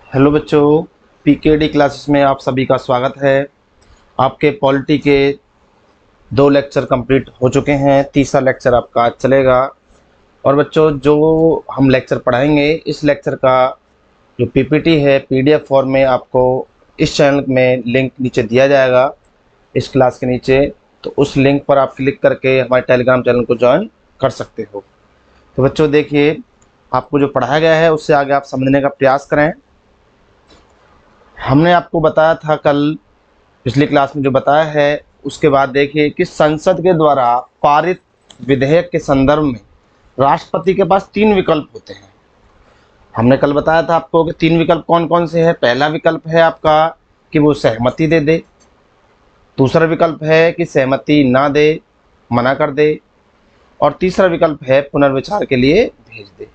Hello बच्चों, PKD classes में आप सभी का स्वागत है। आपके पॉलिटी के 2 लेक्चर कंप्लीट हो चुके हैं, तीसरा लेक्चर आपका आज चलेगा। और बच्चों, जो हम लेक्चर पढ़ाएंगे इस लेक्चर का जो पीपीटी है पीडीएफ फॉर्म में आपको इस चैनल में लिंक नीचे दिया जाएगा, इस क्लास के नीचे। तो उस लिंक पर आप क्लिक करके हमारे टेलीग्राम चैनल को ज्वाइन कर सकते हो। तो बच्चों देखिए, आपको जो पढ़ाया गया है उससे आगे आप समझने का प्रयास करें। हमने आपको बताया था कल पिछली क्लास में जो बताया है, उसके बाद देखिए कि संसद के द्वारा पारित विधेयक के संदर्भ में राष्ट्रपति के पास 3 विकल्प होते हैं। हमने कल बताया था आपको कि 3 विकल्प कौन कौन से हैं। पहला विकल्प है आपका कि वो सहमति दे दे, दूसरा विकल्प है कि सहमति ना दे, मना कर दे, और तीसरा विकल्प है पुनर्विचार के लिए भेज दे।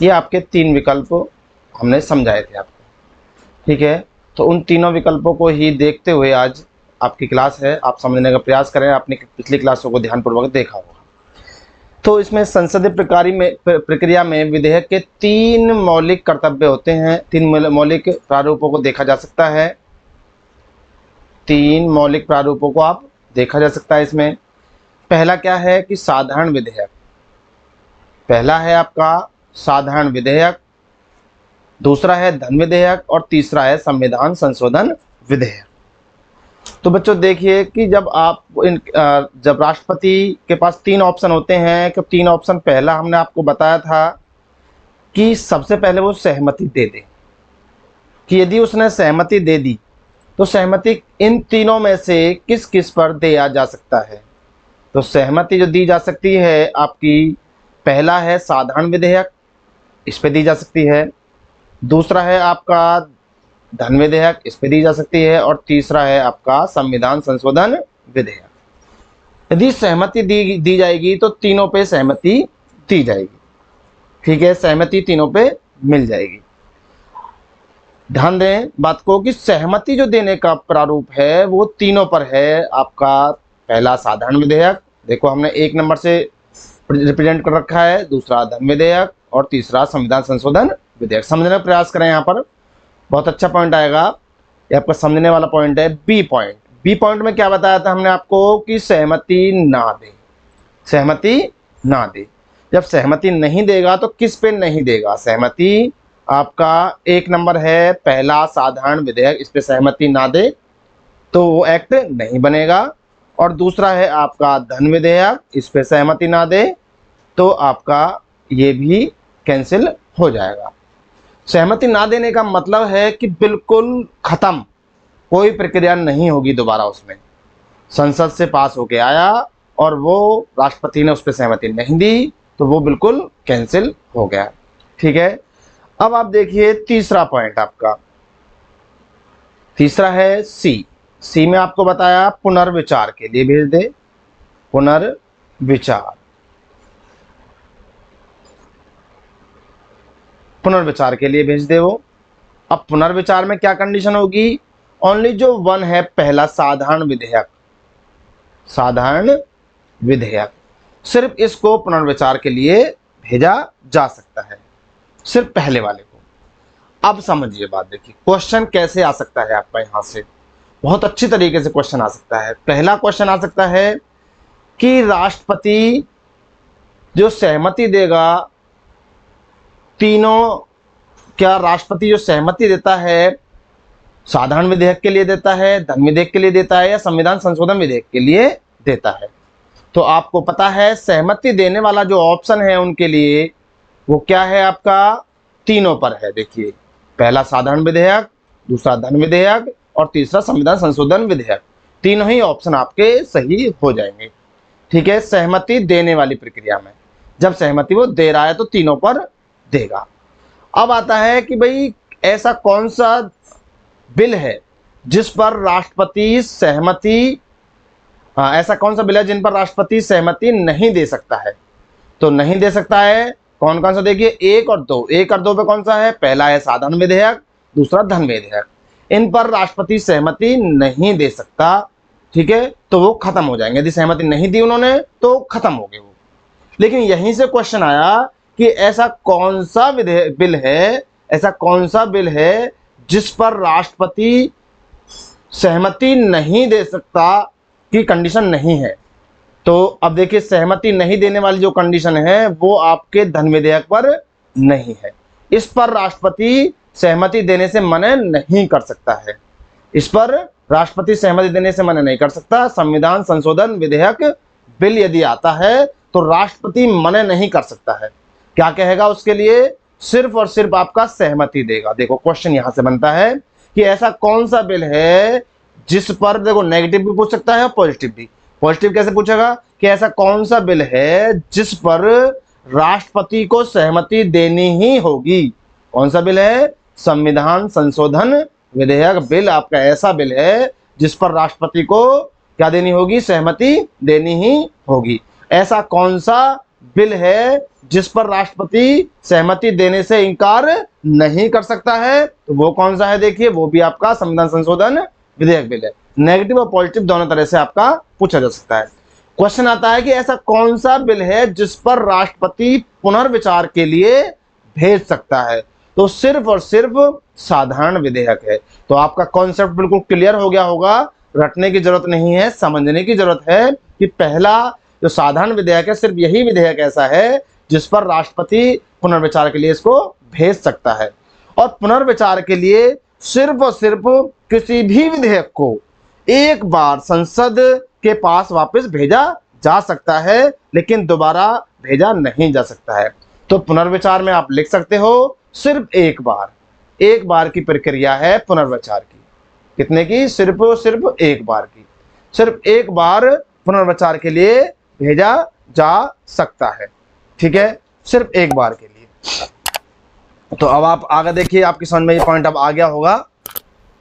ये आपके 3 विकल्प हमने समझाए थे आपको, ठीक है। तो उन तीनों विकल्पों को ही देखते हुए आज आपकी क्लास है, आप समझने का प्रयास करें। आपने पिछली क्लासों को ध्यानपूर्वक देखा होगा। तो इसमें संसदीय प्रक्रिया में विधेयक के 3 मौलिक कर्तव्य होते हैं। 3 मौलिक प्रारूपों को देखा जा सकता है। 3 मौलिक प्रारूपों को आप देखा जा सकता है। इसमें पहला क्या है कि साधारण विधेयक। पहला है आपका साधारण विधेयक, दूसरा है धन विधेयक, और तीसरा है संविधान संशोधन विधेयक। तो बच्चों देखिए कि जब राष्ट्रपति के पास 3 ऑप्शन होते हैं, कि 3 ऑप्शन, पहला हमने आपको बताया था कि सबसे पहले वो सहमति दे दे, कि यदि उसने सहमति दे दी तो सहमति इन तीनों में से किस किस पर दिया जा सकता है। तो सहमति जो दी जा सकती है आपकी, पहला है साधारण विधेयक, इस पे दी जा सकती है। दूसरा है आपका धन विधेयक, इस पे दी जा सकती है। और तीसरा है आपका संविधान संशोधन विधेयक। यदि सहमति दी जाएगी तो तीनों पे सहमति दी जाएगी, ठीक है। सहमति तीनों पे मिल जाएगी। ध्यान दें बात को कि सहमति जो देने का प्रारूप है वो तीनों पर है। आपका पहला साधारण विधेयक, देखो हमने 1 नंबर से रिप्रेजेंट कर रखा है, दूसरा धन विधेयक, और तीसरा संविधान संशोधन विधेयक। समझने का प्रयास करें, यहाँ पर बहुत अच्छा पॉइंट आएगा। ये आपका समझने वाला पॉइंट है बी पॉइंट। बी पॉइंट में क्या बताया था हमने आपको कि सहमति ना दे, सहमति ना दे। जब सहमति नहीं देगा तो किस पे नहीं देगा सहमति। आपका 1 नंबर है पहला साधारण विधेयक, इस पे सहमति ना दे तो वो एक्ट नहीं बनेगा। और दूसरा है आपका धन विधेयक, इस पे सहमति ना दे तो आपका ये भी कैंसिल हो जाएगा। सहमति ना देने का मतलब है कि बिल्कुल खत्म, कोई प्रक्रिया नहीं होगी दोबारा उसमें। संसद से पास होके आया और वो राष्ट्रपति ने उस पर सहमति नहीं दी तो वो बिल्कुल कैंसिल हो गया, ठीक है। अब आप देखिए तीसरा पॉइंट आपका, तीसरा है सी। सी में आपको बताया पुनर्विचार के लिए भेज दे, पुनर्विचार, पुनर्विचार के लिए भेज दे वो। अब पुनर्विचार में क्या कंडीशन होगी, ओनली जो 1 है पहला साधारण विधेयक, साधारण विधेयक, सिर्फ इसको पुनर्विचार के लिए भेजा जा सकता है, सिर्फ पहले वाले को। अब समझिए बात, देखिए क्वेश्चन कैसे आ सकता है आपका, यहां से बहुत अच्छी तरीके से क्वेश्चन आ सकता है। पहला क्वेश्चन आ सकता है कि राष्ट्रपति जो सहमति देगा, तीनों, क्या राष्ट्रपति जो सहमति देता है साधारण विधेयक के लिए देता है, धन विधेयक के लिए देता है, या संविधान संशोधन विधेयक के लिए देता है। तो आपको पता है सहमति देने वाला जो ऑप्शन है उनके लिए वो क्या है आपका, तीनों पर है। देखिए पहला साधारण विधेयक, दूसरा धन विधेयक, और तीसरा संविधान संशोधन विधेयक। तीनों ही ऑप्शन आपके सही हो जाएंगे, ठीक है। सहमति देने वाली प्रक्रिया में जब सहमति वो दे रहा है तो तीनों पर देगा। अब आता है कि भाई ऐसा कौन सा बिल है जिस पर राष्ट्रपति सहमति, ऐसा कौन सा बिल है जिन पर राष्ट्रपति सहमति नहीं दे सकता है। तो नहीं दे सकता है कौन कौन सा, देखिए 1 और 2। 1 और 2 पे कौन सा है, पहला है साधारण विधेयक, दूसरा धन विधेयक। इन पर राष्ट्रपति सहमति नहीं दे सकता, ठीक है, तो वो खत्म हो जाएंगे। यदि सहमति नहीं दी उन्होंने तो खत्म हो गए वो। लेकिन यहीं से क्वेश्चन आया कि ऐसा कौन सा बिल है, ऐसा कौन सा बिल है जिस पर राष्ट्रपति सहमति नहीं दे सकता की कंडीशन नहीं है। तो अब देखिए, सहमति नहीं देने वाली जो कंडीशन है वो आपके धन विधेयक पर नहीं है। इस पर राष्ट्रपति सहमति देने से मना नहीं कर सकता है। इस पर राष्ट्रपति सहमति देने से मना नहीं कर सकता। संविधान संशोधन विधेयक बिल यदि आता है तो राष्ट्रपति मना नहीं कर सकता है। क्या कहेगा उसके लिए? सिर्फ और सिर्फ आपका सहमति देगा। देखो क्वेश्चन यहां से बनता है कि ऐसा कौन सा बिल है जिस पर, देखो नेगेटिव भी पूछ सकता है और पॉजिटिव भी। पॉजिटिव कैसे पूछेगा कि ऐसा कौन सा बिल है जिस पर राष्ट्रपति को सहमति देनी ही होगी। कौन सा बिल है? संविधान संशोधन विधेयक बिल आपका ऐसा बिल है जिस पर राष्ट्रपति को क्या देनी होगी? सहमति देनी ही होगी। ऐसा कौन सा बिल है जिस पर राष्ट्रपति सहमति देने से इनकार नहीं कर सकता है? तो वो कौन सा है? देखिए, वो भी आपका संविधान संशोधन विधेयक बिल है। नेगेटिव और पॉजिटिव दोनों तरह से आपका पूछा जा सकता है। क्वेश्चन आता है कि ऐसा कौन सा बिल है जिस पर राष्ट्रपति पुनर्विचार के लिए भेज सकता है? तो सिर्फ और सिर्फ साधारण विधेयक है। तो आपका कॉन्सेप्ट बिल्कुल क्लियर हो गया होगा, रटने की जरूरत नहीं है, समझने की जरूरत है कि पहला जो साधारण विधेयक है, सिर्फ यही विधेयक ऐसा है जिस पर राष्ट्रपति पुनर्विचार के लिए इसको भेज सकता है। और पुनर्विचार के लिए सिर्फ और सिर्फ किसी भी विधेयक को एक बार संसद के पास वापस भेजा जा सकता है, लेकिन दोबारा भेजा नहीं जा सकता है। तो पुनर्विचार में आप लिख सकते हो सिर्फ एक बार की प्रक्रिया है पुनर्विचार की। कितने की? सिर्फ और सिर्फ एक बार की। सिर्फ एक बार पुनर्विचार के लिए भेजा जा सकता है। ठीक है, सिर्फ एक बार के लिए। तो अब आप आगे देखिए, आपकी समझ में ये पॉइंट अब आ गया होगा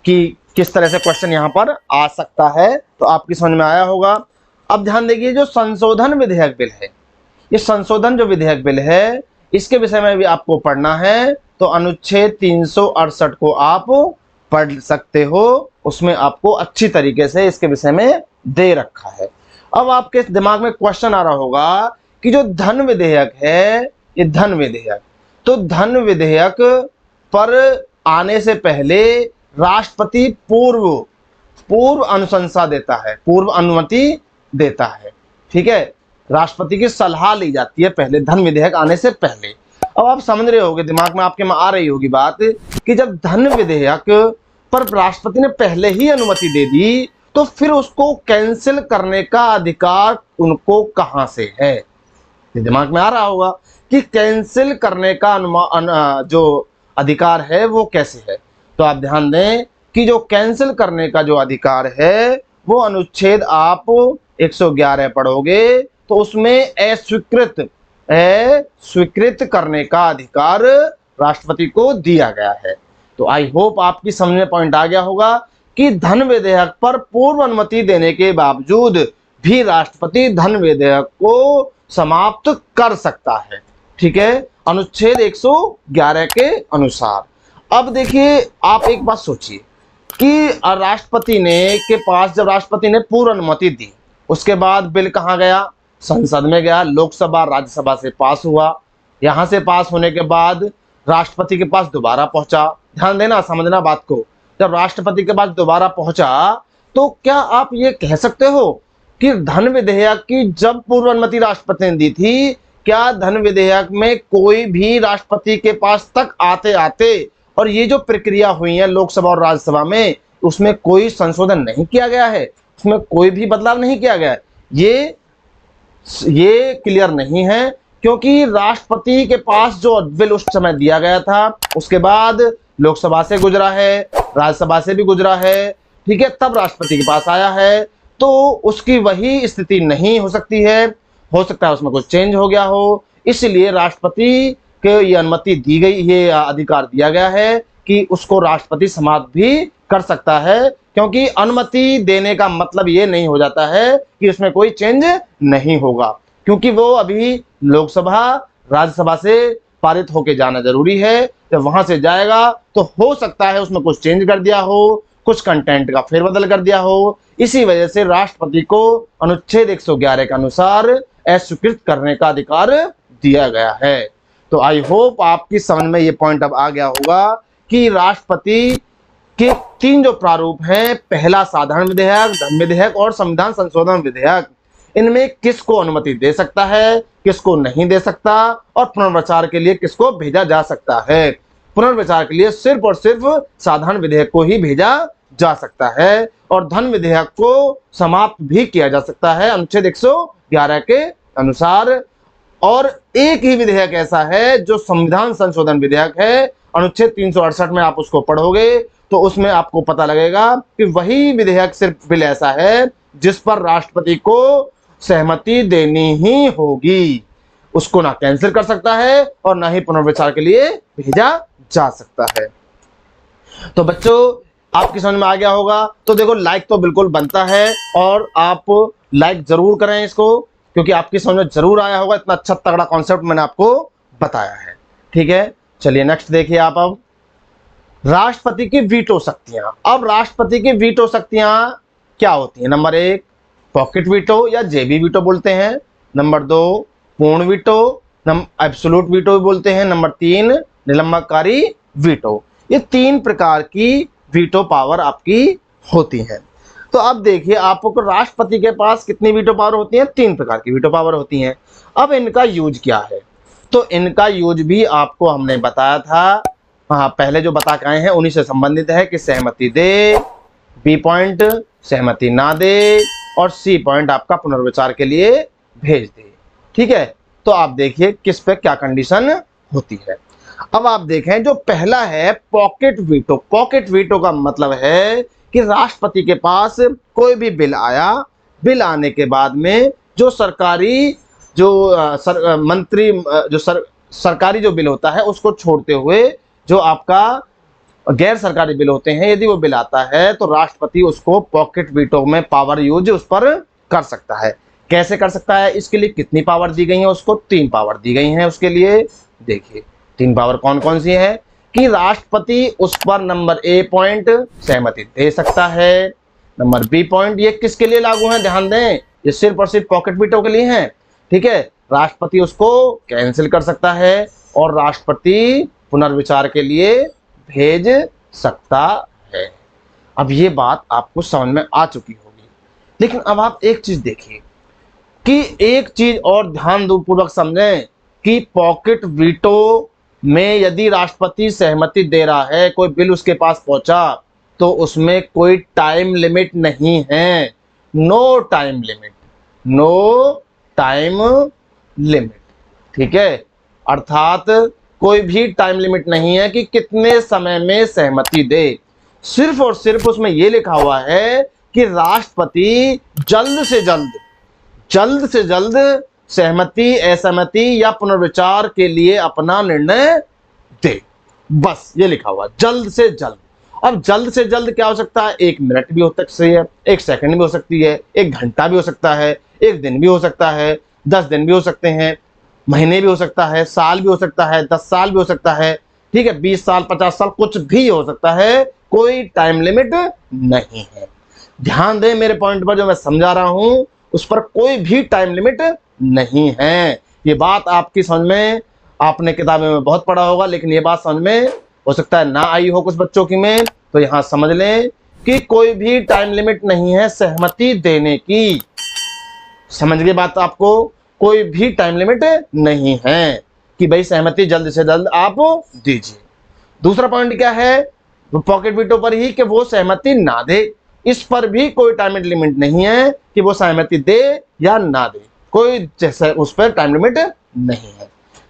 कि किस तरह से क्वेश्चन यहां पर आ सकता है। तो आपकी समझ में आया होगा। अब ध्यान देखिए, जो संशोधन विधेयक बिल है, ये संशोधन जो विधेयक बिल है, इसके विषय में भी आपको पढ़ना है। तो अनुच्छेद 368 को आप पढ़ सकते हो, उसमें आपको अच्छी तरीके से इसके विषय में दे रखा है। अब आपके दिमाग में क्वेश्चन आ रहा होगा कि जो धन विधेयक है, ये धन विधेयक, तो धन विधेयक पर आने से पहले राष्ट्रपति पूर्व अनुशंसा देता है, पूर्व अनुमति देता है। ठीक है, राष्ट्रपति की सलाह ली जाती है पहले, धन विधेयक आने से पहले। अब आप समझ रहे होगे, दिमाग में आपके में आ रही होगी बात कि जब धन विधेयक पर राष्ट्रपति ने पहले ही अनुमति दे दी, तो फिर उसको कैंसिल करने का अधिकार उनको कहां से है? ये दिमाग में आ रहा होगा कि कैंसिल करने का जो अधिकार है वो कैसे है। तो आप ध्यान दें कि जो कैंसिल करने का जो अधिकार है वो अनुच्छेद आप 111 पढ़ोगे तो उसमें स्वीकृत करने का अधिकार राष्ट्रपति को दिया गया है। तो आई होप आपकी समझ में पॉइंट आ गया होगा कि धन विधेयक पर पूर्व अनुमति देने के बावजूद भी राष्ट्रपति धन विधेयक को समाप्त कर सकता है। ठीक है, अनुच्छेद 111 के अनुसार। अब देखिए, आप एक बात सोचिए कि राष्ट्रपति ने के पास जब राष्ट्रपति ने पूर्व अनुमति दी, उसके बाद बिल कहाँ गया? संसद में गया, लोकसभा राज्यसभा से पास हुआ। यहां से पास होने के बाद राष्ट्रपति के पास दोबारा पहुंचा। ध्यान देना, समझना बात को। जब राष्ट्रपति के पास दोबारा पहुंचा तो क्या आप ये कह सकते हो कि धन विधेयक की जब पूर्व अनुमति राष्ट्रपति ने दी थी, क्या धन विधेयक में कोई भी राष्ट्रपति के पास तक आते आते और ये जो प्रक्रिया हुई है लोकसभा और राज्यसभा में, उसमें कोई संशोधन नहीं किया गया है, उसमें कोई भी बदलाव नहीं किया गया है? ये क्लियर नहीं है, क्योंकि राष्ट्रपति के पास जो बिल उस समय दिया गया था, उसके बाद लोकसभा से गुजरा है, राज्यसभा से भी गुजरा है, ठीक है, तब राष्ट्रपति के पास आया है। तो उसकी वही स्थिति नहीं हो सकती है, हो सकता है उसमें कुछ चेंज हो गया हो, इसलिए राष्ट्रपति को ये अनुमति दी गई, ये अधिकार दिया गया है कि उसको राष्ट्रपति समाप्त भी कर सकता है। क्योंकि अनुमति देने का मतलब ये नहीं हो जाता है कि उसमें कोई चेंज नहीं होगा, क्योंकि वो अभी लोकसभा राज्यसभा से पारित होके जाना जरूरी है। जब वहां से जाएगा तो हो सकता है उसमें कुछ चेंज कर दिया हो, कुछ कंटेंट का फेरबदल कर दिया हो। इसी वजह से राष्ट्रपति को अनुच्छेद 111 के अनुसार अस्वीकृत करने का अधिकार दिया गया है। तो आई होप आपकी समझ में ये पॉइंट अब आ गया होगा कि राष्ट्रपति के 3 जो प्रारूप हैं, पहला साधारण विधेयक, धन विधेयक और संविधान संशोधन विधेयक, इनमें किसको अनुमति दे सकता है, किसको नहीं दे सकता, और पुनर्विचार के लिए किसको भेजा जा सकता है। पुनर्विचार के लिए सिर्फ और सिर्फ साधारण विधेयक को ही भेजा जा सकता है और धन विधेयक को समाप्त भी किया जा सकता है अनुच्छेद 111 के अनुसार। और एक ही विधेयक ऐसा है जो संविधान संशोधन विधेयक है, अनुच्छेद 368 में आप उसको पढ़ोगे तो उसमें आपको पता लगेगा कि वही विधेयक सिर्फ बिल ऐसा है जिस पर राष्ट्रपति को सहमति देनी ही होगी, उसको ना कैंसिल कर सकता है और ना ही पुनर्विचार के लिए भेजा जा सकता है। तो बच्चों आपकी समझ में आ गया होगा। तो देखो लाइक तो बिल्कुल बनता है और आप लाइक जरूर करें इसको, क्योंकि आपकी समझ में जरूर आया होगा, इतना अच्छा तगड़ा कॉन्सेप्ट मैंने आपको बताया है। ठीक है, चलिए नेक्स्ट देखिए आप। अब राष्ट्रपति की वीटो शक्तियां। अब राष्ट्रपति की वीटो शक्तियां क्या होती हैं? नंबर 1 पॉकेट वीटो या जेबी वीटो बोलते हैं। नंबर 2 पूर्ण वीटो, एब्सोल्यूट वीटो भी बोलते हैं। नंबर 3 निलंबनकारी वीटो। ये 3 प्रकार की वीटो पावर आपकी होती है। तो अब देखिए आपको राष्ट्रपति के पास कितनी वीटो पावर होती है? 3 प्रकार की वीटो पावर होती हैं। अब इनका यूज क्या है? तो इनका यूज भी आपको हमने बताया था, हाँ पहले जो बता के आए हैं उन्हीं से संबंधित है कि सहमति दे, बी पॉइंट सहमति ना दे, और सी पॉइंट आपका पुनर्विचार के लिए भेज दे। ठीक है, तो आप देखिए किस पे क्या कंडीशन होती है। अब आप देखें जो पहला है पॉकेट वीटो। पॉकेट वीटो का मतलब है कि राष्ट्रपति के पास कोई भी बिल आया, बिल आने के बाद में जो सरकारी सरकारी जो बिल होता है उसको छोड़ते हुए जो आपका गैर सरकारी बिल होते हैं, यदि वो बिल आता है तो राष्ट्रपति उसको पॉकेट वीटो में पावर यूज उस पर कर सकता है। कैसे कर सकता है? इसके लिए कितनी पावर दी गई है? उसको 3 पावर दी गई हैं उसके लिए। देखिए 3 पावर कौन कौन सी है कि राष्ट्रपति उस पर नंबर ए पॉइंट सहमति दे सकता है, नंबर बी पॉइंट ये किसके लिए लागू है ध्यान दें, ये सिर्फ और सिर्फ पॉकेट वीटो के लिए है। ठीक है, राष्ट्रपति उसको कैंसिल कर सकता है और राष्ट्रपति पुनर्विचार के लिए भेज सकता है। अब ये बात आपको समझ में आ चुकी होगी, लेकिन अब आप एक चीज देखिए कि एक चीज और ध्यान पूर्वक समझें कि पॉकेट वीटो में यदि राष्ट्रपति सहमति दे रहा है, कोई बिल उसके पास पहुंचा, तो उसमें कोई टाइम लिमिट नहीं है। No time limit, no time limit. ठीक है, अर्थात कोई भी टाइम लिमिट नहीं है कि कितने समय में सहमति दे। सिर्फ और सिर्फ उसमें यह लिखा हुआ है कि राष्ट्रपति जल्द से जल्द सहमति, असहमति या पुनर्विचार के लिए अपना निर्णय दे। बस ये लिखा हुआ जल्द से जल्द। अब जल्द से जल्द क्या हो सकता है? 1 मिनट भी हो सकती है, 1 सेकंड भी हो सकती है, 1 घंटा भी हो सकता है, 1 दिन भी हो सकता है, 10 दिन भी हो सकते हैं, महीने भी हो सकता है, साल भी हो सकता है, 10 साल भी हो सकता है। ठीक है, 20 साल 50 साल कुछ भी हो सकता है, कोई टाइम लिमिट नहीं है। ध्यान दें मेरे पॉइंट पर, जो मैं समझा रहा हूं उस पर कोई भी टाइम लिमिट नहीं है। ये बात आपकी समझ में, आपने किताबें में बहुत पढ़ा होगा, लेकिन ये बात समझ में हो सकता है ना आई हो कुछ बच्चों की में, तो यहां समझ लें कि कोई भी टाइम लिमिट नहीं है सहमति देने की। समझ गए बात? आपको कोई भी टाइम लिमिट नहीं है कि भाई सहमति जल्द से जल्द आप दीजिए। दूसरा पॉइंट क्या है पॉकेट वीटो पर ही कि वो सहमति ना दे, इस पर भी कोई टाइम लिमिट नहीं है कि वो सहमति दे या ना दे, कोई जैसे उस पर टाइम लिमिट नहीं है।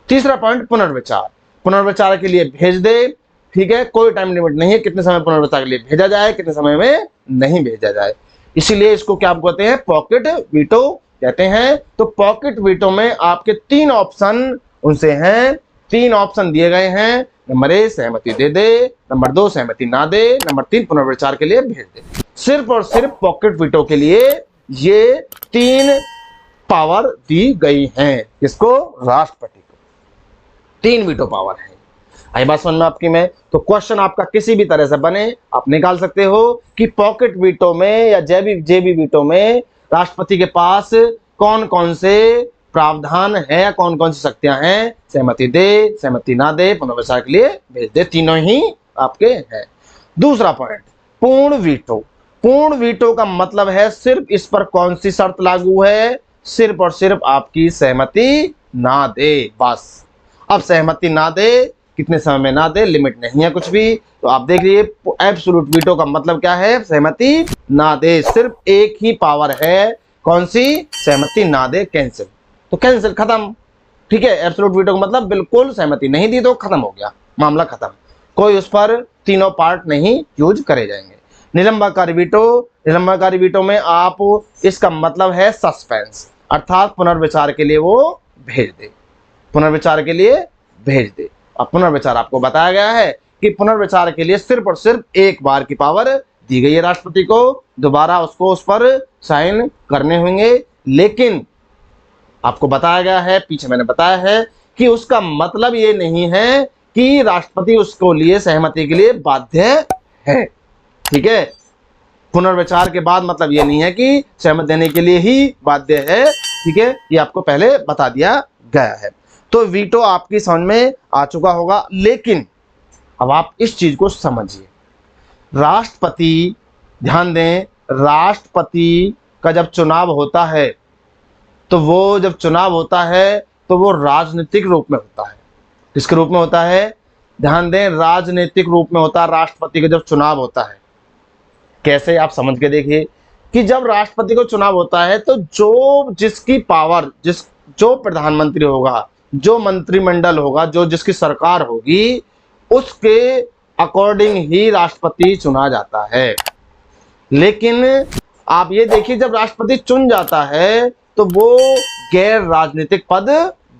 तीसरा पॉइंट पुनर्विचार, पुनर्विचार के लिए भेज दे। ठीक है, कोई टाइम लिमिट नहीं है कितने समय पुनर्विचार के लिए भेजा जाए, कितने समय में नहीं भेजा जाए, इसीलिए इसको क्या कहते हैं? पॉकेट वीटो कहते हैं। तो पॉकेट वीटो में आपके 3 ऑप्शन उनसे हैं, 3 ऑप्शन दिए गए हैं। नंबर 1 सहमति दे दे, नंबर 2 सहमति ना दे, नंबर 3 पुनर्विचार के लिए भेज दे। सिर्फ और सिर्फ पॉकेट वीटो के लिए ये 3 पावर दी गई हैं। किसको? राष्ट्रपति को 3 वीटो पावर है। आई बात समझ में आपकी में? तो क्वेश्चन आपका किसी भी तरह से बने आप निकाल सकते हो कि पॉकेट वीटो में या जेबी वीटो में राष्ट्रपति के पास कौन कौन से प्रावधान है या कौन कौन सी शक्तियां हैं, सहमति दे, सहमति ना दे, पुनर्विचार के लिए भेज दे, तीनों ही आपके हैं। दूसरा पॉइंट, पूर्ण वीटो। पूर्ण वीटो का मतलब है सिर्फ इस पर कौन सी शर्त लागू है, सिर्फ और सिर्फ आपकी सहमति ना दे, बस। अब सहमति ना दे, कितने समय में ना दे, लिमिट नहीं है कुछ भी। तो आप देख लीजिए एब्सोल्यूट वीटो का मतलब क्या है, सहमति ना दे, सिर्फ एक ही पावर है, कौन सी, सहमति ना दे, कैंसिल। तो कैंसिल, खत्म, ठीक है। एब्सोल्यूट वीटो का मतलब बिल्कुल सहमति नहीं दी तो खत्म हो गया, मामला खत्म, कोई उस पर तीनों पार्ट नहीं यूज करे जाएंगे। निलंबनकारी वीटो, निलंबनकारी वीटो में आप, इसका मतलब है सस्पेंस, अर्थात पुनर्विचार के लिए वो भेज दे, पुनर्विचार के लिए भेज दे। अब पुनर्विचार आपको बताया गया है कि पुनर्विचार के लिए सिर्फ और सिर्फ एक बार की पावर दी गई है राष्ट्रपति को, दोबारा उसको उस पर साइन करने होंगे। लेकिन आपको बताया गया है, पीछे मैंने बताया है कि उसका मतलब ये नहीं है कि राष्ट्रपति उसको लिए सहमति के लिए बाध्य है, ठीक है। पुनर्विचार के बाद मतलब ये नहीं है कि सहमति देने के लिए ही बाध्य है, ठीक है, ये आपको पहले बता दिया गया है। तो वीटो आपकी समझ में आ चुका होगा। लेकिन अब आप इस चीज को समझिए, राष्ट्रपति, ध्यान दें, राष्ट्रपति का जब चुनाव होता है तो वो जब चुनाव होता है तो वो राजनीतिक रूप में होता है। किसके रूप में होता है, ध्यान दें, राजनीतिक रूप में होता है राष्ट्रपति का जब चुनाव होता है। कैसे, आप समझ के देखिए कि जब राष्ट्रपति को चुनाव होता है तो जो जिसकी पावर, जो प्रधानमंत्री होगा, जो मंत्रिमंडल होगा, जो जिसकी सरकार होगी, उसके अकॉर्डिंग ही राष्ट्रपति चुना जाता है। लेकिन आप ये देखिए, जब राष्ट्रपति चुन जाता है तो वो गैर राजनीतिक पद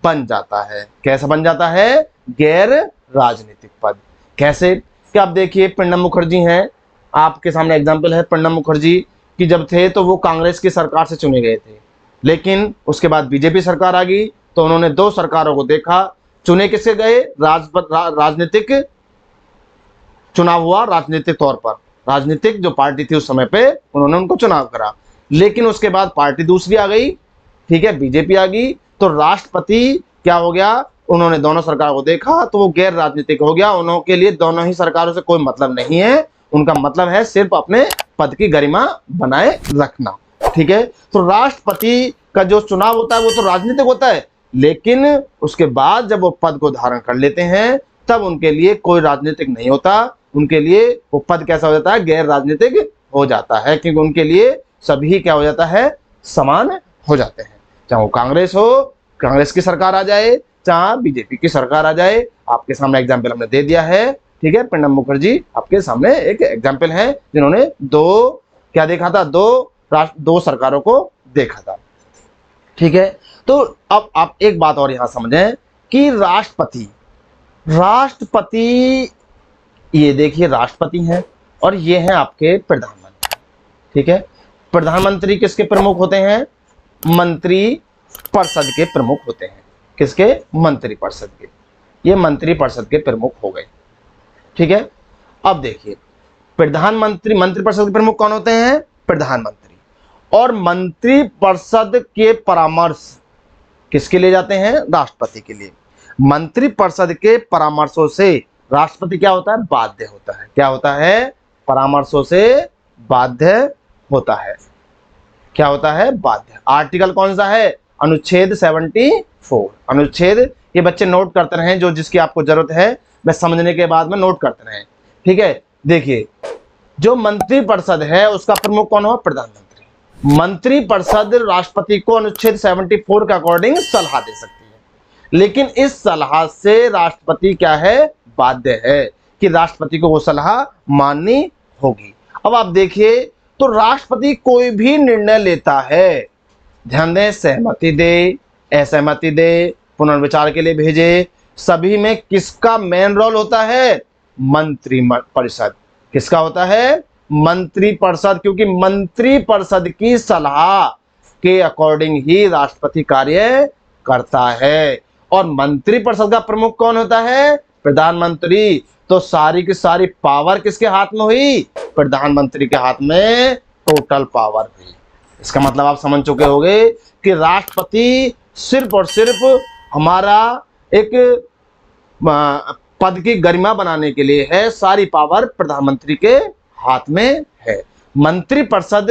बन जाता है। कैसा बन जाता है, गैर राजनीतिक पद। कैसे, कि आप देखिए प्रणब मुखर्जी हैं, आपके सामने एग्जाम्पल है, प्रणब मुखर्जी की जब थे तो वो कांग्रेस की सरकार से चुने गए थे, लेकिन उसके बाद बीजेपी सरकार आ गई तो उन्होंने दो सरकारों को देखा, चुने किससे गए, राजनीतिक चुनाव हुआ, राजनीतिक तौर पर, राजनीतिक जो पार्टी थी उस समय पे उन्होंने उनको चुनाव करा। लेकिन उसके बाद पार्टी दूसरी आ गई, ठीक है, बीजेपी आ गई, तो राष्ट्रपति क्या हो गया, उन्होंने दोनों सरकारों को देखा तो वो गैर राजनीतिक हो गया। उनके लिए दोनों ही सरकारों से कोई मतलब नहीं है, उनका मतलब है सिर्फ अपने पद की गरिमा बनाए रखना, ठीक है। तो राष्ट्रपति का जो चुनाव होता है वो तो राजनीतिक होता है, लेकिन उसके बाद जब वो पद को धारण कर लेते हैं तब उनके लिए कोई राजनीतिक नहीं होता, उनके लिए वो पद कैसा हो जाता है, गैर राजनीतिक हो जाता है, क्योंकि उनके लिए सभी क्या हो जाता है, समान हो जाते हैं। चाहे वो कांग्रेस हो, कांग्रेस की सरकार आ जाए, चाहे बीजेपी की सरकार आ जाए। आपके सामने एग्जाम्पल हमने दे दिया है, ठीक है। प्रणब मुखर्जी आपके सामने एक एग्जाम्पल है जिन्होंने क्या देखा था, दो सरकारों को देखा था, ठीक है। तो अब आप एक बात और यहां समझें कि राष्ट्रपति ये देखिए राष्ट्रपति हैं और ये हैं आपके प्रधानमंत्री, ठीक है। प्रधानमंत्री किसके प्रमुख होते हैं, मंत्री परिषद के प्रमुख होते हैं। किसके, मंत्री परिषद के, ये मंत्री परिषद के प्रमुख हो गए, ठीक है। अब देखिए प्रधानमंत्री, मंत्री परिषद के प्रमुख कौन होते हैं, प्रधानमंत्री, और मंत्री परिषद के परामर्श किसके लिए जाते हैं, राष्ट्रपति के लिए। मंत्री परिषद के परामर्शों से राष्ट्रपति क्या होता है, बाध्य होता है। क्या होता है, परामर्शों से बाध्य होता है। क्या होता है, बाध्य। आर्टिकल कौन सा है, अनुच्छेद 74। अनुच्छेद, ये बच्चे नोट करते रहें, जो जिसकी आपको जरूरत है मैं समझने के बाद में नोट करते रहें, ठीक है। देखिए जो मंत्री परिषद है उसका प्रमुख कौन हो, प्रधानमंत्री। मंत्री परिषद राष्ट्रपति को अनुच्छेद 74 के अकॉर्डिंग सलाह दे सकती है, लेकिन इस सलाह से राष्ट्रपति क्या है, बाध्य है कि राष्ट्रपति को वो सलाह माननी होगी। अब आप देखिए तो राष्ट्रपति कोई भी निर्णय लेता है, ध्यान दें, सहमति दे, असहमति दे, पुनर्विचार के लिए भेजे, सभी में किसका मेन रोल होता है, मंत्री परिषद। किसका होता है, मंत्री परिषद, क्योंकि मंत्री परिषद की सलाह के अकॉर्डिंग ही राष्ट्रपति कार्य करता है। और मंत्री परिषद का प्रमुख कौन होता है, प्रधानमंत्री। तो सारी की सारी पावर किसके हाथ में हुई, प्रधानमंत्री के हाथ में टोटल पावर हुई। इसका मतलब आप समझ चुके होंगे कि राष्ट्रपति सिर्फ और सिर्फ हमारा एक पद की गरिमा बनाने के लिए है। सारी पावर प्रधानमंत्री के हाथ में है। मंत्रिपरिषद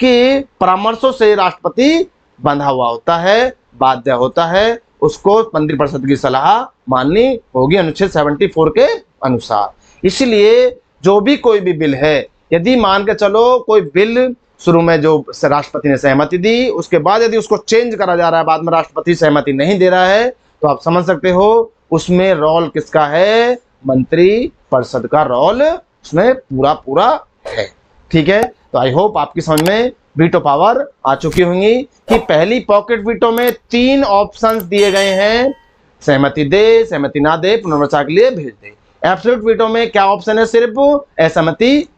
के परामर्शों से राष्ट्रपति बंधा हुआ होता है, बाध्य होता है, उसको मंत्रिपरिषद की सलाह माननी होगी अनुच्छेद 74 के अनुसार। इसलिए जो भी कोई भी बिल है, यदि मान के चलो कोई बिल शुरू में जो राष्ट्रपति ने सहमति दी, उसके बाद यदि उसको चेंज करा जा रहा है, बाद में राष्ट्रपति सहमति नहीं दे रहा है, तो आप समझ सकते हो उसमें रोल किसका है, मंत्री परिषद का रोल उसमें पूरा पूरा है। ठीक है, तो आई होप आपकी समझ में वीटो पावर आ चुकी होंगी कि पहली पॉकेट वीटो में 3 ऑप्शंस दिए गए हैं, सहमति दे, सहमति ना दे, पुनर्विचार के लिए भेज दे। एब्सोल्यूट वीटो में क्या ऑप्शन है, सिर्फ असहमति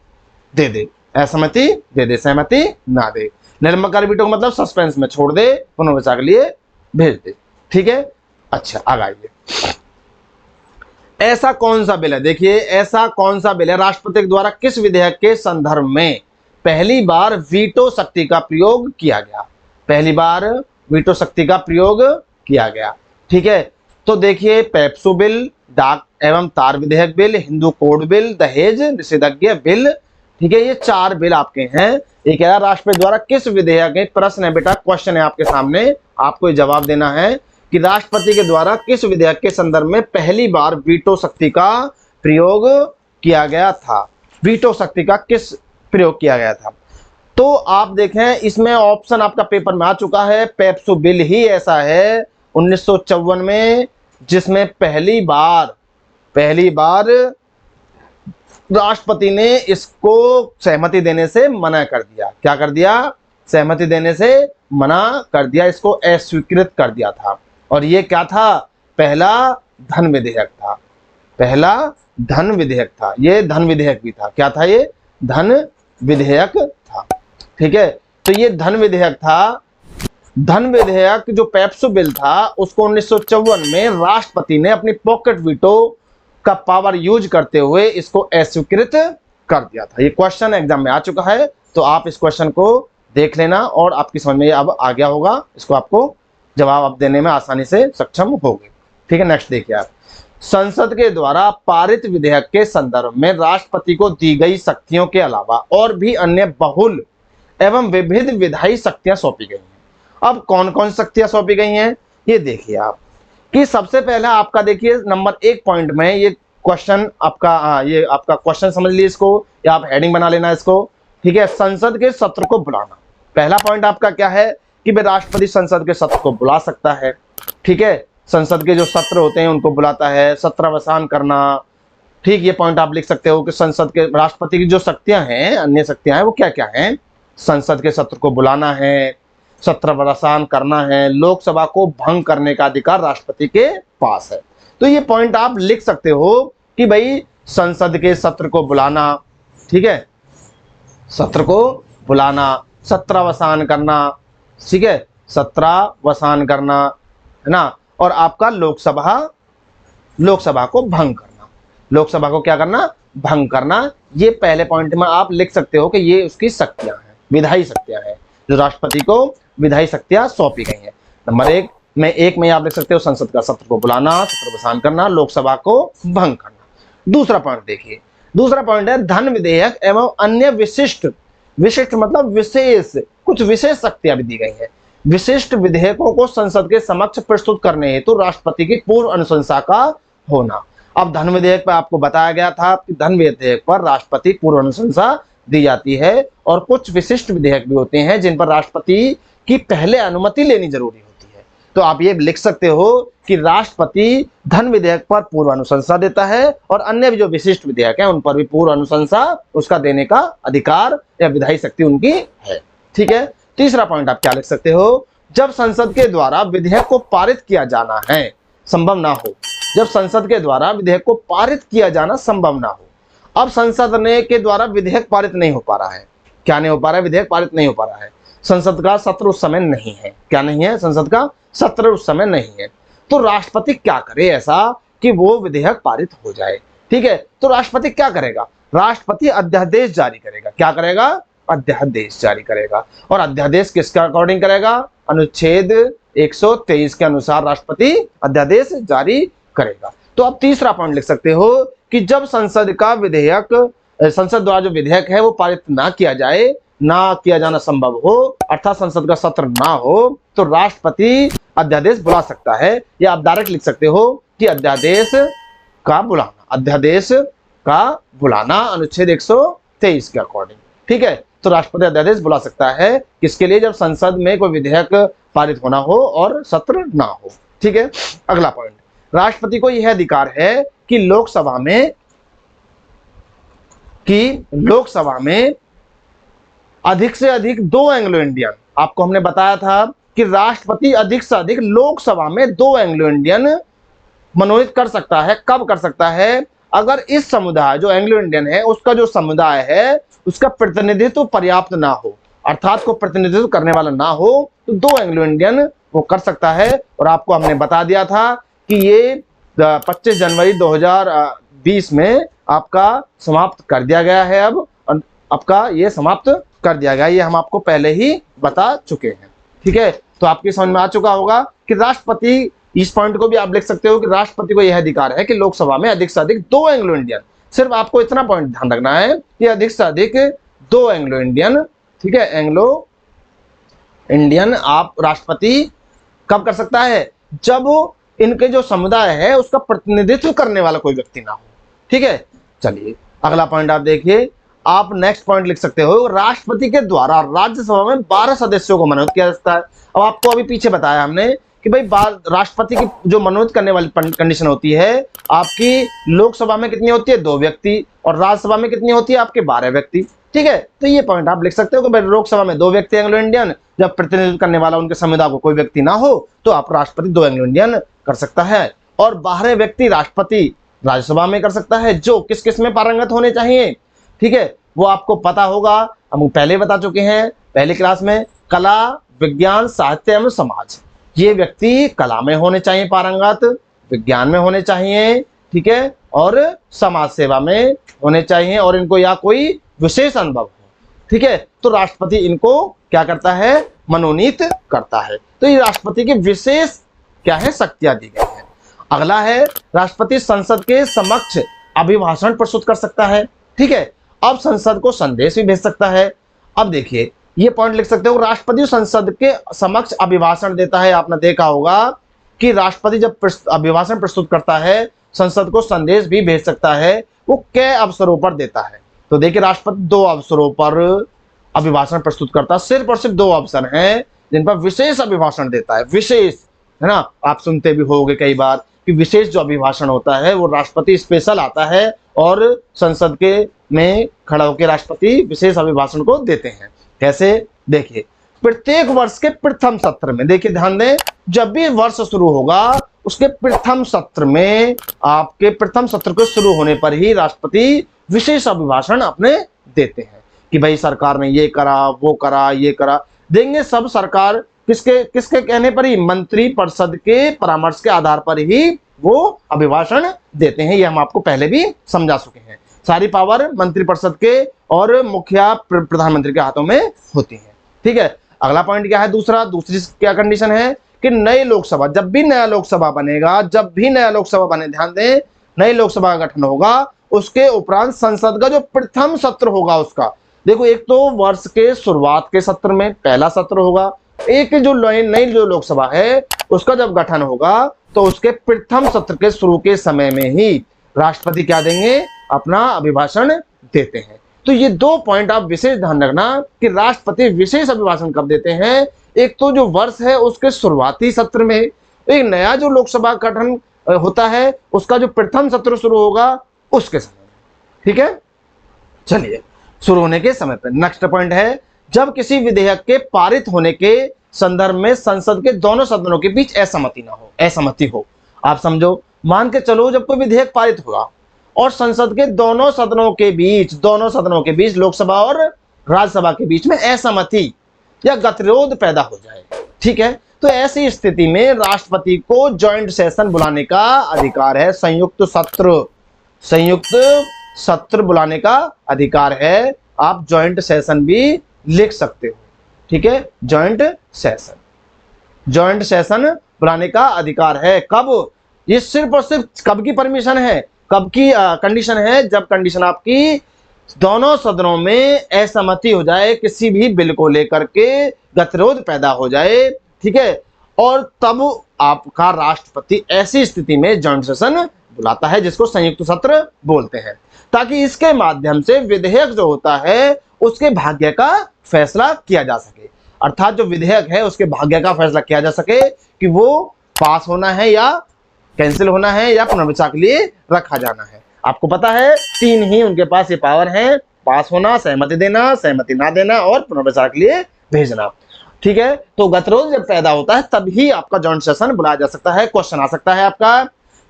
दे दे, असहमति दे दे, सहमति ना दे। निलंबनकारी वीटो का मतलब सस्पेंस में छोड़ दे, पुनर्विचार के लिए भेज दे। ठीक है, अच्छा आगे आइए। ऐसा कौन सा बिल है, देखिए ऐसा कौन सा बिल है, राष्ट्रपति द्वारा किस विधेयक के संदर्भ में पहली बार वीटो शक्ति का प्रयोग किया गया, पहली बार वीटो शक्ति का प्रयोग किया गया। ठीक है, तो देखिए पेप्सो बिल, डाक एवं तार विधेयक बिल, हिंदू कोड बिल, दहेज निषेधाज्ञा बिल। ठीक है, ये 4 बिल आपके हैं। ये कह रहा राष्ट्रपति द्वारा किस विधेयक के, प्रश्न है बेटा, क्वेश्चन है आपके सामने, आपको ये जवाब देना है कि राष्ट्रपति के द्वारा किस विधेयक के संदर्भ में पहली बार वीटो शक्ति का प्रयोग किया गया था, वीटो शक्ति का किस प्रयोग किया गया था। तो आप देखें इसमें ऑप्शन आपका पेपर में आ चुका है, पेप्सो बिल ही ऐसा है 1954 में जिसमें पहली बार राष्ट्रपति ने इसको सहमति देने से मना कर दिया। क्या कर दिया, सहमति देने से मना कर दिया, इसको अस्वीकृत कर दिया था। और ये क्या था, पहला धन विधेयक था, पहला धन विधेयक था, ये धन विधेयक भी था। क्या था, ये धन विधेयक था। ठीक है, तो ये धन विधेयक था। धन विधेयक जो पेप्सो बिल था उसको 1954 में राष्ट्रपति ने अपनी पॉकेट वीटो का पावर यूज करते हुए इसको अस्वीकृत कर दिया था। ये क्वेश्चन एग्जाम में आ चुका है, तो आप इस क्वेश्चन को देख लेना और आपकी समझ में अब आ गया होगा, इसको आपको जवाब आप देने में आसानी से सक्षम होंगे। ठीक है, नेक्स्ट देखिए आप, संसद के द्वारा पारित विधेयक के संदर्भ में राष्ट्रपति को दी गई शक्तियों के अलावा और भी अन्य बहुल एवं विविध विधायी शक्तियां सौंपी गई हैं। अब कौन कौन शक्तियां सौंपी गई हैं, ये देखिए आप कि सबसे पहला आपका देखिए नंबर 1 पॉइंट में ये क्वेश्चन आपका, ये आपका क्वेश्चन समझ लीजिए इसको, या आप हेडिंग बना लेना इसको। ठीक है, संसद के सत्र को बुलाना, पहला पॉइंट आपका क्या है कि राष्ट्रपति संसद के सत्र को बुला सकता है। ठीक है, संसद के जो सत्र होते हैं उनको बुलाता है, सत्रावसान करना। ठीक, ये पॉइंट आप लिख सकते हो कि संसद के राष्ट्रपति की जो शक्तियां हैं, अन्य शक्तियां हैं, वो क्या क्या हैं, संसद के सत्र को बुलाना है, सत्रावसान करना है, लोकसभा को भंग करने का अधिकार राष्ट्रपति के पास है। तो ये पॉइंट आप लिख सकते हो कि भाई संसद के सत्र को बुलाना, ठीक है, सत्र को बुलाना, सत्रावसान करना, ठीक है, सत्रावसान करना है ना, और आपका लोकसभा को भंग करना, लोकसभा को क्या करना, भंग करना। ये पहले पॉइंट में आप लिख सकते हो कि ये उसकी शक्तियां हैं, विधायी शक्तियां हैं, जो राष्ट्रपति को विधायी शक्तियां सौंपी गई हैं। नंबर 1 में आप लिख सकते हो संसद का सत्र को बुलाना, सत्रावसान करना, लोकसभा को भंग करना। दूसरा पॉइंट देखिए, दूसरा पॉइंट है धन विधेयक एवं अन्य विशिष्ट मतलब विशेष, कुछ विशेष शक्तियां भी दी गई हैं। विशिष्ट विधेयकों को संसद के समक्ष प्रस्तुत करने हेतु राष्ट्रपति की पूर्व अनुशंसा का होना। अब धन विधेयक पर आपको बताया गया था कि धन विधेयक पर राष्ट्रपति पूर्व अनुशंसा दी जाती है, और कुछ विशिष्ट विधेयक भी होते हैं जिन पर राष्ट्रपति की पहले अनुमति लेनी जरूरी होती है। तो आप ये लिख सकते हो कि राष्ट्रपति धन विधेयक पर पूर्व अनुशंसा देता है, और अन्य भी जो विशिष्ट विधेयक हैं उन पर भी पूर्व अनुशंसा उसका देने का अधिकार या विधायी शक्ति उनकी है। ठीक है, तीसरा पॉइंट आप क्या लिख सकते हो, जब संसद के द्वारा विधेयक को पारित किया जाना है संभव ना हो, जब संसद के द्वारा विधेयक को पारित किया जाना संभव ना हो। अब संसद ने के द्वारा विधेयक पारित नहीं हो पा रहा है, क्या नहीं हो पा रहा है, विधेयक पारित नहीं हो पा रहा है, संसद का सत्र उस समय नहीं है, क्या नहीं है, संसद का सत्र उस समय नहीं है। तो राष्ट्रपति क्या करे ऐसा कि वो विधेयक पारित हो जाए। ठीक है, तो राष्ट्रपति क्या करेगा, राष्ट्रपति अध्यादेश जारी करेगा। क्या करेगा, अध्यादेश जारी करेगा। और अध्यादेश किसके अकॉर्डिंग करेगा, अनुच्छेद 123 के अनुसार राष्ट्रपति अध्यादेश जारी करेगा। तो आप तीसरा पॉइंट लिख सकते हो कि जब संसद द्वारा जो विधेयक है वो पारित ना किया जाए, ना किया जाना संभव हो, अर्थात संसद का सत्र ना हो, तो राष्ट्रपति अध्यादेश बुला सकता है। या आप डायरेक्ट लिख सकते हो कि अध्यादेश का बुलाना अनुच्छेद 123 के अकॉर्डिंग। ठीक है, तो राष्ट्रपति अध्यादेश बुला सकता है किसके लिए? जब संसद में कोई विधेयक पारित होना हो और सत्र ना हो। ठीक है, अगला पॉइंट, राष्ट्रपति को यह अधिकार है कि लोकसभा में अधिक से अधिक 2 एंग्लो इंडियन, आपको हमने बताया था कि राष्ट्रपति अधिक से अधिक लोकसभा में 2 एंग्लो इंडियन मनोनीत कर सकता है। कब कर सकता है? अगर इस समुदाय जो एंग्लो इंडियन है उसका जो समुदाय है उसका प्रतिनिधित्व पर्याप्त ना हो, अर्थात को प्रतिनिधित्व करने वाला ना हो, तो 2 एंग्लो इंडियन वो कर सकता है। और आपको हमने बता दिया था कि ये 25 जनवरी 2020 में आपका समाप्त कर दिया गया है। अब आपका ये समाप्त कर दिया गया, ये हम आपको पहले ही बता चुके हैं। ठीक है, तो आपकी समझ में आ चुका होगा कि राष्ट्रपति, इस पॉइंट को भी आप लिख सकते हो कि राष्ट्रपति को यह अधिकार है कि लोकसभा में अधिक से अधिक 2 एंग्लो इंडियन, सिर्फ आपको इतना पॉइंट ध्यान रखना है कि अधिक से अधिक 2 एंग्लो इंडियन, ठीक है, एंग्लो इंडियन आप राष्ट्रपति कब कर सकता है? जब इनके जो समुदाय है उसका प्रतिनिधित्व करने वाला कोई व्यक्ति ना हो। ठीक है, चलिए अगला पॉइंट आप देखिए, आप नेक्स्ट पॉइंट लिख सकते हो, राष्ट्रपति के द्वारा राज्यसभा में 12 सदस्यों को मनोनीत किया जा सकता है। अब आपको अभी पीछे बताया हमने कि भाई राष्ट्रपति की जो मनोनीत करने वाली कंडीशन होती है, आपकी लोकसभा में कितनी होती है? 2 व्यक्ति, और राज्यसभा में कितनी होती है? आपके 12 व्यक्ति। ठीक है, तो ये पॉइंट आप लिख सकते हो कि भाई लोकसभा में 2 व्यक्ति एंग्लो इंडियन, जब प्रतिनिधित्व करने वाला उनके समुदाय को कोई व्यक्ति ना हो तो आप राष्ट्रपति 2 एंग्लो इंडियन कर सकता है। और 12 व्यक्ति राष्ट्रपति राज्यसभा में कर सकता है, जो किस किस में पारंगत होने चाहिए। ठीक है, वो आपको पता होगा, हम पहले बता चुके हैं पहली क्लास में, कला, विज्ञान, साहित्य एवं समाज। ये व्यक्ति कला में होने चाहिए पारंगत, विज्ञान में होने चाहिए, ठीक है, और समाज सेवा में होने चाहिए, और इनको या कोई विशेष अनुभव हो। ठीक है, तो राष्ट्रपति इनको क्या करता है? मनोनीत करता है। तो ये राष्ट्रपति की विशेष क्या है? शक्तियां दी गई है। अगला है, राष्ट्रपति संसद के समक्ष अभिभाषण प्रस्तुत कर सकता है। ठीक है, अब संसद को संदेश भी भेज सकता है। अब देखिए, ये पॉइंट लिख सकते हो, राष्ट्रपति संसद के समक्ष अभिभाषण देता है। आपने देखा होगा कि राष्ट्रपति जब अभिभाषण प्रस्तुत करता है, संसद को संदेश भी भेज सकता है। वो कई अवसरों पर देता है। तो देखिए, राष्ट्रपति 2 अवसरों पर अभिभाषण प्रस्तुत करता है, सिर्फ और सिर्फ 2 अवसर हैं जिन पर विशेष अभिभाषण देता है। विशेष, है ना, आप सुनते भी होंगे कई बार कि विशेष जो अभिभाषण होता है वो राष्ट्रपति स्पेशल आता है और संसद के में खड़ा होकर राष्ट्रपति विशेष अभिभाषण को देते हैं। कैसे? देखिए, प्रत्येक वर्ष के प्रथम सत्र में, देखिए ध्यान दें, जब भी वर्ष शुरू होगा उसके प्रथम सत्र में, आपके प्रथम सत्र के शुरू होने पर ही राष्ट्रपति विशेष अभिभाषण अपने देते हैं कि भाई सरकार ने ये करा, वो करा, ये करा, देंगे। सब सरकार किसके कहने पर ही? मंत्रिपरिषद के परामर्श के आधार पर ही वो अभिभाषण देते हैं। ये हम आपको पहले भी समझा चुके हैं। सारी पावर मंत्रिपरिषद के और मुखिया प्रधानमंत्री के हाथों में होती है। ठीक है, अगला पॉइंट क्या है? दूसरी क्या कंडीशन है कि नई लोकसभा, जब भी नया लोकसभा बनेगा, ध्यान दें, नई लोकसभा का गठन होगा, उसके उपरांत संसद का जो प्रथम सत्र होगा उसका, देखो, एक तो वर्ष के शुरुआत के सत्र में पहला सत्र होगा, एक जो नई जो लोकसभा है उसका जब गठन होगा तो उसके प्रथम सत्र के शुरू के समय में ही राष्ट्रपति क्या देंगे? अपना अभिभाषण देते हैं। तो ये 2 पॉइंट आप विशेष ध्यान रखना कि राष्ट्रपति विशेष अभिभाषण कब देते हैं। एक तो जो वर्ष है उसके शुरुआती सत्र में, एक नया जो लोकसभा गठन होता है उसका जो प्रथम सत्र शुरू होगा उसके समय में। ठीक है, चलिए शुरू होने के समय पर नेक्स्ट पॉइंट है, जब किसी विधेयक के पारित होने के संदर्भ में संसद के दोनों सदनों के बीच असहमति हो। आप समझो, मान के चलो जब कोई विधेयक पारित होगा और संसद के दोनों सदनों के बीच लोकसभा और राज्यसभा के बीच में असहमति या गतिरोध पैदा हो जाए। ठीक है, तो ऐसी स्थिति में राष्ट्रपति को ज्वाइंट सेशन बुलाने का अधिकार है। संयुक्त सत्र बुलाने का अधिकार है। आप ज्वाइंट सेशन भी लिख सकते हो। ठीक है, ज्वाइंट सेशन। जॉइंट सेशन बुलाने का अधिकार है। कब? ये सिर्फ और सिर्फ कब की परमिशन है, कब की कंडीशन है? जब कंडीशन आपकी दोनों सदनों में असहमति हो जाए, किसी भी बिल को लेकर के गतिरोध पैदा हो जाए, ठीक है, और तब आपका राष्ट्रपति ऐसी स्थिति में जॉइंट सेशन बुलाता है, जिसको संयुक्त सत्र बोलते हैं, ताकि इसके माध्यम से विधेयक जो होता है उसके भाग्य का फैसला किया जा सके। अर्थात जो विधेयक है उसके भाग्य का फैसला किया जा सके कि वो पास होना है या कैंसिल होना है या पुनर्विचार के लिए रखा जाना है। आपको पता है 3 ही उनके पास ये पावर है, पास होना, सहमति देना, सहमति ना देना और पुनर्विचार के लिए भेजना, ठीक है। तो गतिरोध जब पैदा होता है तभी आपका जॉइंट सेशन बुलाया जा सकता है। क्वेश्चन आ सकता है आपका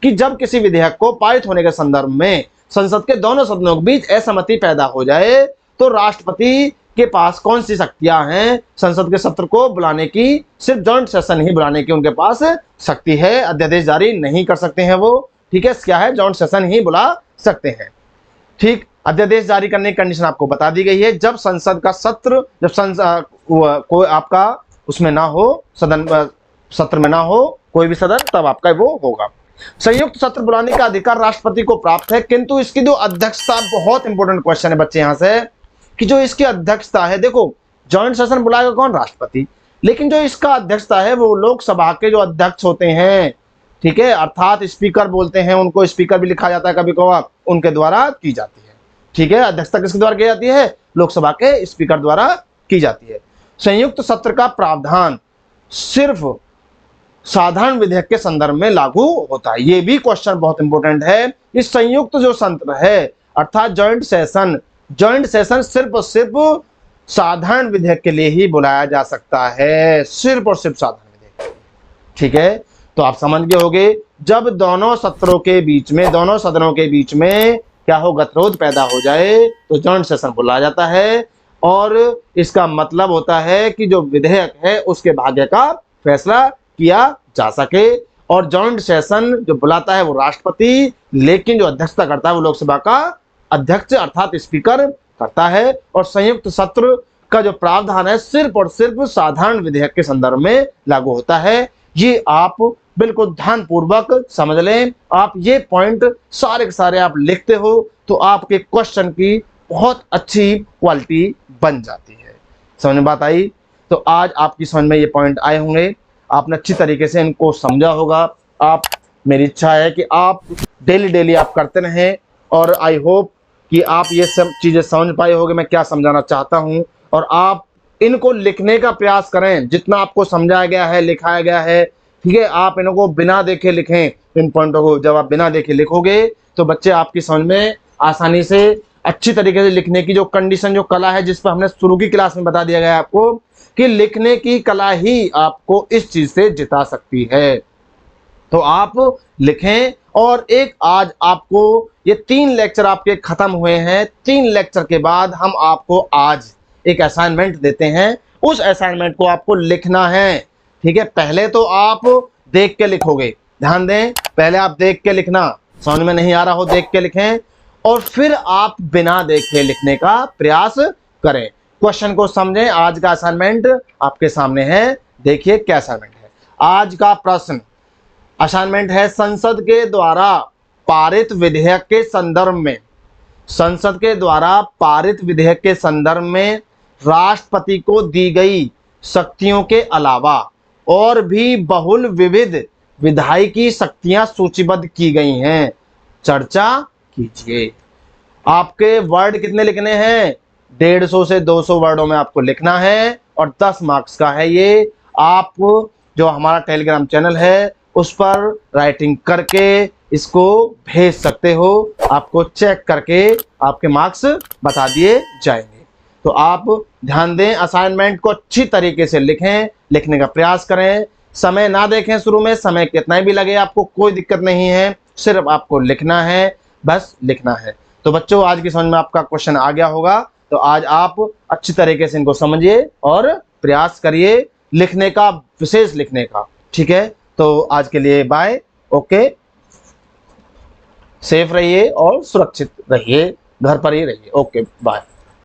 कि जब किसी विधेयक को पारित होने के संदर्भ में संसद के दोनों सदनों के बीच असहमति पैदा हो जाए तो राष्ट्रपति के पास कौन सी शक्तियां हैं संसद के सत्र को बुलाने की? सिर्फ जॉइंट सेशन ही बुलाने की उनके पास शक्ति है, अध्यादेश जारी नहीं कर सकते हैं वो, ठीक है। क्या है? जॉइंट सेशन ही बुला सकते हैं, ठीक। अध्यादेश जारी करने की कंडीशन आपको बता दी गई है। जब संसद का सत्र, जब कोई आपका उसमें ना हो, सदन सत्र में ना हो कोई भी सदन, तब आपका वो होगा। संयुक्त सत्र बुलाने का अधिकार राष्ट्रपति को प्राप्त है, किंतु इसकी जो अध्यक्षता, बहुत इंपॉर्टेंट क्वेश्चन है बच्चे यहां से, कि जो इसकी अध्यक्षता है, देखो जॉइंट सेशन बुलाएगा कौन? राष्ट्रपति, लेकिन जो इसका अध्यक्षता है वो लोकसभा के जो अध्यक्ष होते हैं, ठीक है, अर्थात स्पीकर बोलते हैं उनको, स्पीकर भी लिखा जाता है कभी कभार, उनके द्वारा की जाती है, ठीक है। अध्यक्षता किसके द्वारा की जाती है? लोकसभा के स्पीकर द्वारा की जाती है। संयुक्त सत्र का प्रावधान सिर्फ साधारण विधेयक के संदर्भ में लागू होता है। ये भी क्वेश्चन बहुत इंपॉर्टेंट है। इस संयुक्त जो सत्र है अर्थात जॉइंट सेशन सिर्फ और सिर्फ साधारण विधेयक के लिए ही बुलाया जा सकता है, सिर्फ और सिर्फ साधारण विधेयक, ठीक है। तो आप समझ गए होंगे, जब दोनों सत्रों के बीच में, दोनों सदनों के बीच में क्या हो, गतिरोध पैदा हो जाए तो जॉइंट सेशन बुलाया जाता है, और इसका मतलब होता है कि जो विधेयक है उसके भाग्य का फैसला किया जा सके। और जॉइंट सेशन जो बुलाता है वो राष्ट्रपति, लेकिन जो अध्यक्षता करता है वो लोकसभा का अध्यक्ष अर्थात स्पीकर करता है। और संयुक्त सत्र का जो प्रावधान है सिर्फ और सिर्फ साधारण विधेयक के संदर्भ में लागू होता है। ये आप बिल्कुल ध्यानपूर्वक समझ लें। आप ये पॉइंट सारे के सारे आप लिखते हो तो आपके क्वेश्चन की बहुत अच्छी क्वालिटी बन जाती है। समझ में बात आई? तो आज आपकी समझ में ये पॉइंट आए होंगे, आपने अच्छी तरीके से इनको समझा होगा। आप, मेरी इच्छा है कि आप डेली आप करते रहें, और आई होप कि आप ये सब चीज़ें समझ पाए होंगे मैं क्या समझाना चाहता हूँ, और आप इनको लिखने का प्रयास करें जितना आपको समझाया गया है, लिखाया गया है, ठीक है। आप इनको बिना देखे लिखें, इन पॉइंटों को जब आप बिना देखे लिखोगे तो बच्चे आपकी समझ में आसानी से अच्छी तरीके से लिखने की जो कंडीशन, जो कला है, जिस पर हमने शुरू की क्लास में बता दिया गया है आपको कि लिखने की कला ही आपको इस चीज से जिता सकती है। तो आप लिखें। और एक आज आपको ये 3 लेक्चर आपके खत्म हुए हैं। 3 लेक्चर के बाद हम आपको आज एक असाइनमेंट देते हैं, उस असाइनमेंट को आपको लिखना है, ठीक है। पहले तो आप देख के लिखोगे, ध्यान दें, पहले आप देख के लिखना, समझ में नहीं आ रहा हो देख के लिखें, और फिर आप बिना देखे लिखने का प्रयास करें। क्वेश्चन को समझें। आज का असाइनमेंट आपके सामने है, देखिए क्या असाइनमेंट है। आज का प्रश्न असाइनमेंट है, संसद के द्वारा पारित विधेयक के संदर्भ में, संसद के द्वारा पारित विधेयक के संदर्भ में राष्ट्रपति को दी गई शक्तियों के अलावा और भी बहुल विविध विधायिकी शक्तियां सूचीबद्ध की गई हैं, चर्चा कीजिए। आपके वर्ड कितने लिखने हैं? 150 से 200 वर्डों में आपको लिखना है, और 10 मार्क्स का है ये। आप जो हमारा टेलीग्राम चैनल है उस पर राइटिंग करके इसको भेज सकते हो, आपको चेक करके आपके मार्क्स बता दिए जाएंगे। तो आप ध्यान दें, असाइनमेंट को अच्छी तरीके से लिखें, लिखने का प्रयास करें, समय ना देखें शुरू में, समय कितना भी लगे आपको कोई दिक्कत नहीं है, सिर्फ आपको लिखना है, बस लिखना है। तो बच्चों आज की समझ में आपका क्वेश्चन आ गया होगा, तो आज आप अच्छी तरीके से इनको समझिए और प्रयास करिए लिखने का, विशेष लिखने का, ठीक है। तो आज के लिए बाय, ओके, सेफ रहिए और सुरक्षित रहिए, घर पर ही रहिए, ओके बाय।